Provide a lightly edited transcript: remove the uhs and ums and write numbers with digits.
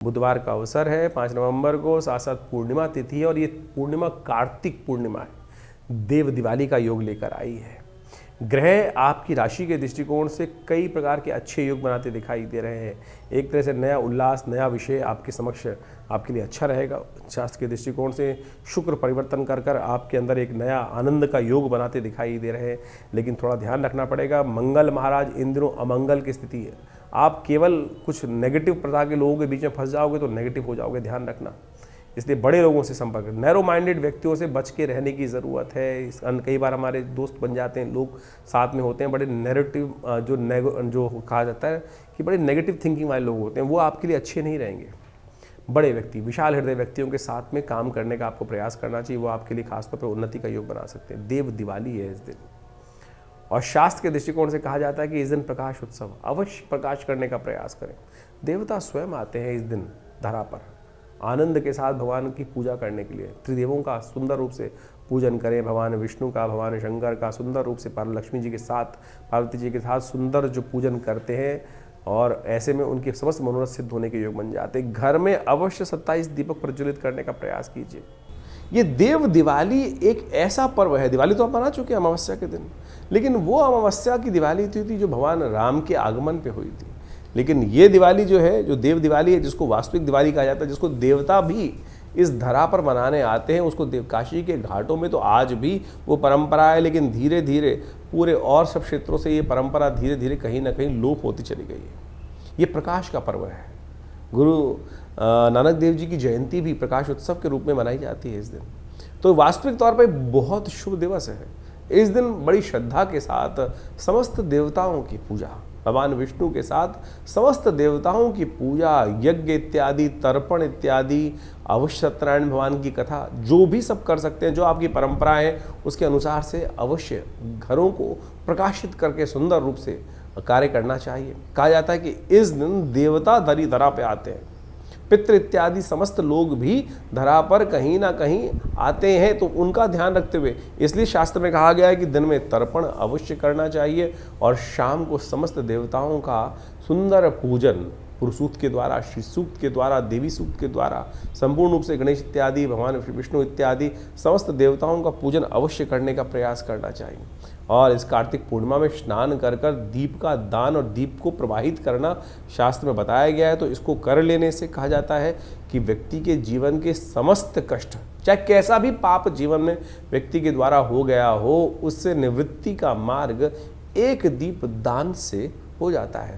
बुधवार का अवसर है 5 नवंबर को, साथ साथ पूर्णिमा तिथि है और ये पूर्णिमा कार्तिक पूर्णिमा है। देव दिवाली का योग लेकर आई है। ग्रह आपकी राशि के दृष्टिकोण से कई प्रकार के अच्छे योग बनाते दिखाई दे रहे हैं। एक तरह से नया उल्लास, नया विषय आपके समक्ष आपके लिए अच्छा रहेगा। शास्त्र के दृष्टिकोण से शुक्र परिवर्तन कर कर आपके अंदर एक नया आनंद का योग बनाते दिखाई दे रहे हैं, लेकिन थोड़ा ध्यान रखना पड़ेगा। मंगल महाराज इन दिनों अमंगल की स्थिति है। आप केवल कुछ नेगेटिव प्रकार के लोगों के बीच में फंस जाओगे तो नेगेटिव हो जाओगे, ध्यान रखना। इसलिए बड़े लोगों से संपर्क, नैरो माइंडेड व्यक्तियों से बच के रहने की ज़रूरत है। कई बार हमारे दोस्त बन जाते हैं, लोग साथ में होते हैं, बड़े नेगेटिव जो कहा जाता है कि बड़े नेगेटिव थिंकिंग वाले लोग होते हैं, वो आपके लिए अच्छे नहीं रहेंगे। बड़े व्यक्ति, विशाल हृदय व्यक्तियों के साथ में काम करने का आपको प्रयास करना चाहिए, वो आपके लिए खासतौर पर उन्नति का योग बना सकते हैं। देव दिवाली है इस दिन, और शास्त्र के दृष्टिकोण से कहा जाता है कि इस दिन प्रकाश उत्सव, अवश्य प्रकाश करने का प्रयास करें। देवता स्वयं आते हैं इस दिन धरा पर आनंद के साथ भगवान की पूजा करने के लिए। त्रिदेवों का सुंदर रूप से पूजन करें, भगवान विष्णु का, भगवान शंकर का सुंदर रूप से, लक्ष्मी जी के साथ, पार्वती जी के साथ सुंदर जो पूजन करते हैं, और ऐसे में उनके समस्त मनोरथ सिद्ध होने के योग बन जाते हैं। घर में अवश्य 27 दीपक प्रज्वलित करने का प्रयास कीजिए। ये देव दिवाली एक ऐसा पर्व है, दिवाली तो आप मना चुके हैं अमावस्या के दिन, लेकिन वो अमावस्या की दिवाली थी जो भगवान राम के आगमन पे हुई थी। लेकिन ये दिवाली जो है, जो देव दिवाली है, जिसको वास्तविक दिवाली कहा जाता है, जिसको देवता भी इस धरा पर मनाने आते हैं, उसको काशी के घाटों में तो आज भी वो परंपरा है, लेकिन धीरे धीरे पूरे और सब क्षेत्रों से ये परंपरा धीरे धीरे कहीं ना कहीं लोप होती चली गई है। ये प्रकाश का पर्व है। गुरु नानक देव जी की जयंती भी प्रकाश उत्सव के रूप में मनाई जाती है इस दिन। तो वास्तविक तौर पर बहुत शुभ दिवस है। इस दिन बड़ी श्रद्धा के साथ समस्त देवताओं की पूजा, भगवान विष्णु के साथ समस्त देवताओं की पूजा, यज्ञ इत्यादि, तर्पण इत्यादि, अवश्य सत्यनारायण भगवान की कथा, जो भी सब कर सकते हैं, जो आपकी परंपरा है उसके अनुसार से अवश्य घरों को प्रकाशित करके सुंदर रूप से कार्य करना चाहिए। कहा जाता है कि इस दिन देवता धरा पे आते हैं, पितृ इत्यादि समस्त लोग भी धरा पर कहीं ना कहीं आते हैं, तो उनका ध्यान रखते हुए इसलिए शास्त्र में कहा गया है कि दिन में तर्पण अवश्य करना चाहिए और शाम को समस्त देवताओं का सुंदर पूजन पुरुष सूक्त के द्वारा, श्री सूक्त के द्वारा, देवी सूक्त के द्वारा, संपूर्ण रूप से गणेश इत्यादि, भगवान विष्णु इत्यादि समस्त देवताओं का पूजन अवश्य करने का प्रयास करना चाहिए। और इस कार्तिक पूर्णिमा में स्नान कर कर दीप का दान और दीप को प्रवाहित करना शास्त्र में बताया गया है। तो इसको कर लेने से कहा जाता है कि व्यक्ति के जीवन के समस्त कष्ट, चाहे कैसा भी पाप जीवन में व्यक्ति के द्वारा हो गया हो, उससे निवृत्ति का मार्ग एक दीप दान से हो जाता है।